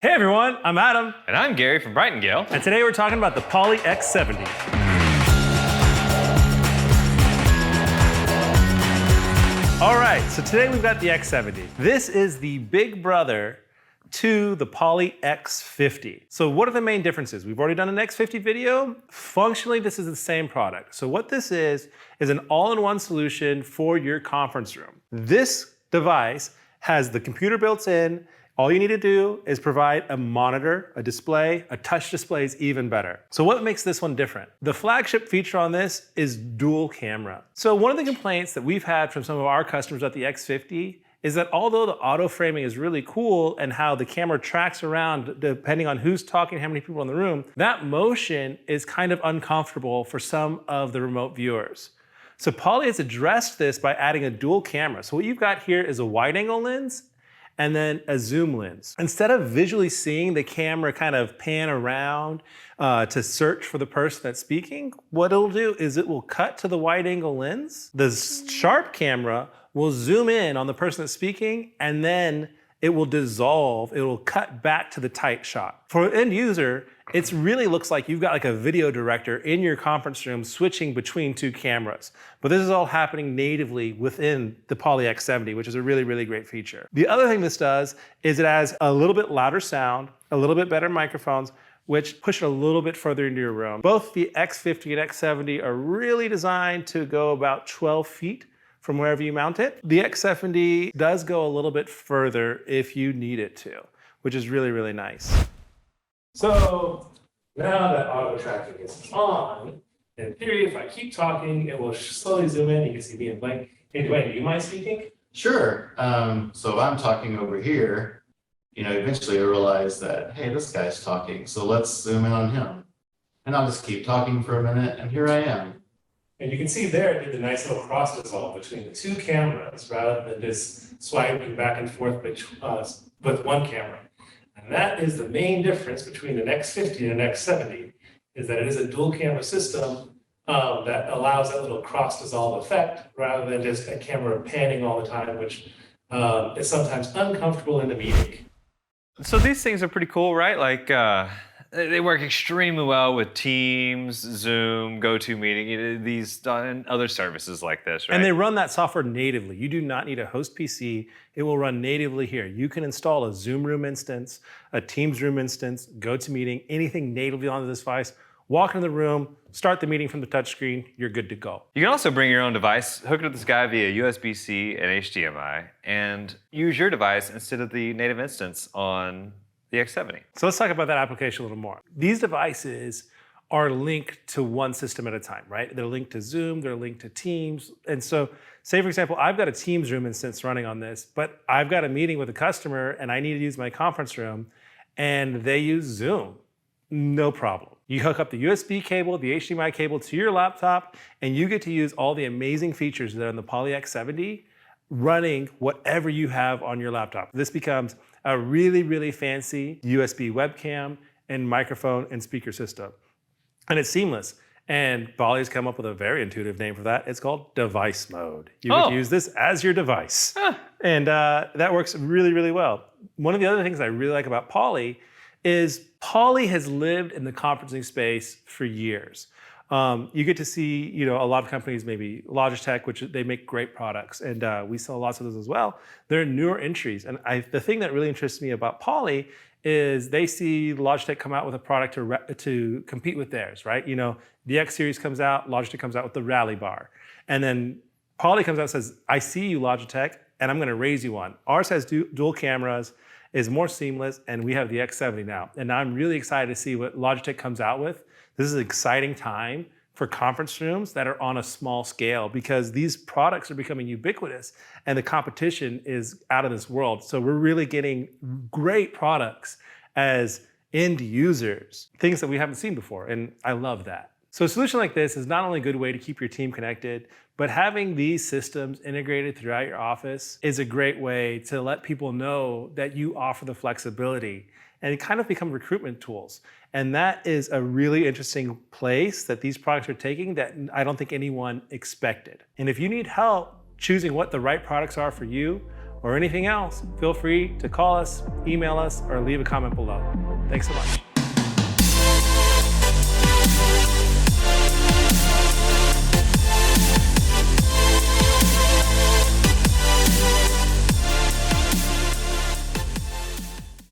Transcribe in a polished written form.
Hey everyone, I'm Adam. And I'm Gary from Brightengale. And today we're talking about the Poly X70. All right, so today we've got the X70. This is the big brother to the Poly X50. So what are the main differences? We've already done an X50 video. Functionally, this is the same product. So what this is an all-in-one solution for your conference room. This device has the computer built in. All you need to do is provide a monitor, a display. A touch display is even better. So what makes this one different? The flagship feature on this is dual camera. So one of the complaints that we've had from some of our customers at the X50 is that although the auto framing is really cool and how the camera tracks around depending on who's talking, how many people in the room, that motion is kind of uncomfortable for some of the remote viewers. So Poly has addressed this by adding a dual camera. So what you've got here is a wide angle lens and then a zoom lens. Instead of visually seeing the camera kind of pan around to search for the person that's speaking, what it'll do is it will cut to the wide angle lens. The sharp camera will zoom in on the person that's speaking, and then it will dissolve, it will cut back to the tight shot. For an end user, it really looks like you've got like a video director in your conference room switching between two cameras. But this is all happening natively within the Poly X70, which is a really, really great feature. The other thing this does is it has a little bit louder sound, a little bit better microphones, which push it a little bit further into your room. Both the X50 and X70 are really designed to go about 12 feet from wherever you mount it. The X70 does go a little bit further if you need it to, which is really, really nice. So now that auto tracking is on, in theory, if I keep talking, it will slowly zoom in. You can see me in blank. Hey, Dwayne, do you mind speaking? Sure. So if I'm talking over here, eventually I realize that, hey, this guy's talking, so let's zoom in on him. And I'll just keep talking for a minute, and here I am. And you can see there it did the nice little cross dissolve between the two cameras rather than just swiping back and forth with one camera. And that is the main difference between an X50 and an X70, is that it is a dual camera system that allows that little cross dissolve effect rather than just a camera panning all the time, which is sometimes uncomfortable in the meeting. So these things are pretty cool, right? Like they work extremely well with Teams, Zoom, GoToMeeting, these and other services like this, right? And they run that software natively. You do not need a host PC. It will run natively here. You can install a Zoom Room instance, a Teams Room instance, GoToMeeting, anything natively onto this device. Walk into the room, start the meeting from the touchscreen, you're good to go. You can also bring your own device, hook it up to this guy via USB-C and HDMI, and use your device instead of the native instance on the X70. So let's talk about that application a little more. These devices are linked to one system at a time, right? They're linked to Zoom, they're linked to Teams. And so say, for example, I've got a Teams room instance running on this, but I've got a meeting with a customer and I need to use my conference room and they use Zoom. No problem. You hook up the USB cable, the HDMI cable to your laptop, and you get to use all the amazing features that are in the Poly X70 running whatever you have on your laptop. This becomes a really, really fancy USB webcam and microphone and speaker system. And it's seamless. And Poly's come up with a very intuitive name for that. It's called device mode. You get to use this as your device. And that works really, really well. One of the other things I really like about Poly is Poly has lived in the conferencing space for years. You get to see, a lot of companies, maybe Logitech, which they make great products, and we sell lots of those as well. They're newer entries, and the thing that really interests me about Poly is they see Logitech come out with a product to compete with theirs, right? The X series comes out, Logitech comes out with the Rally Bar, and then Poly comes out and says, "I see you, Logitech, and I'm going to raise you one." Ours has dual cameras, is more seamless, and we have the X70 now. And I'm really excited to see what Logitech comes out with. This is an exciting time for conference rooms that are on a small scale because these products are becoming ubiquitous and the competition is out of this world. So we're really getting great products as end users, things that we haven't seen before, and I love that. So a solution like this is not only a good way to keep your team connected, but having these systems integrated throughout your office is a great way to let people know that you offer the flexibility and kind of become recruitment tools. And that is a really interesting place that these products are taking that I don't think anyone expected. And if you need help choosing what the right products are for you, or anything else, feel free to call us, email us, or leave a comment below. Thanks so much.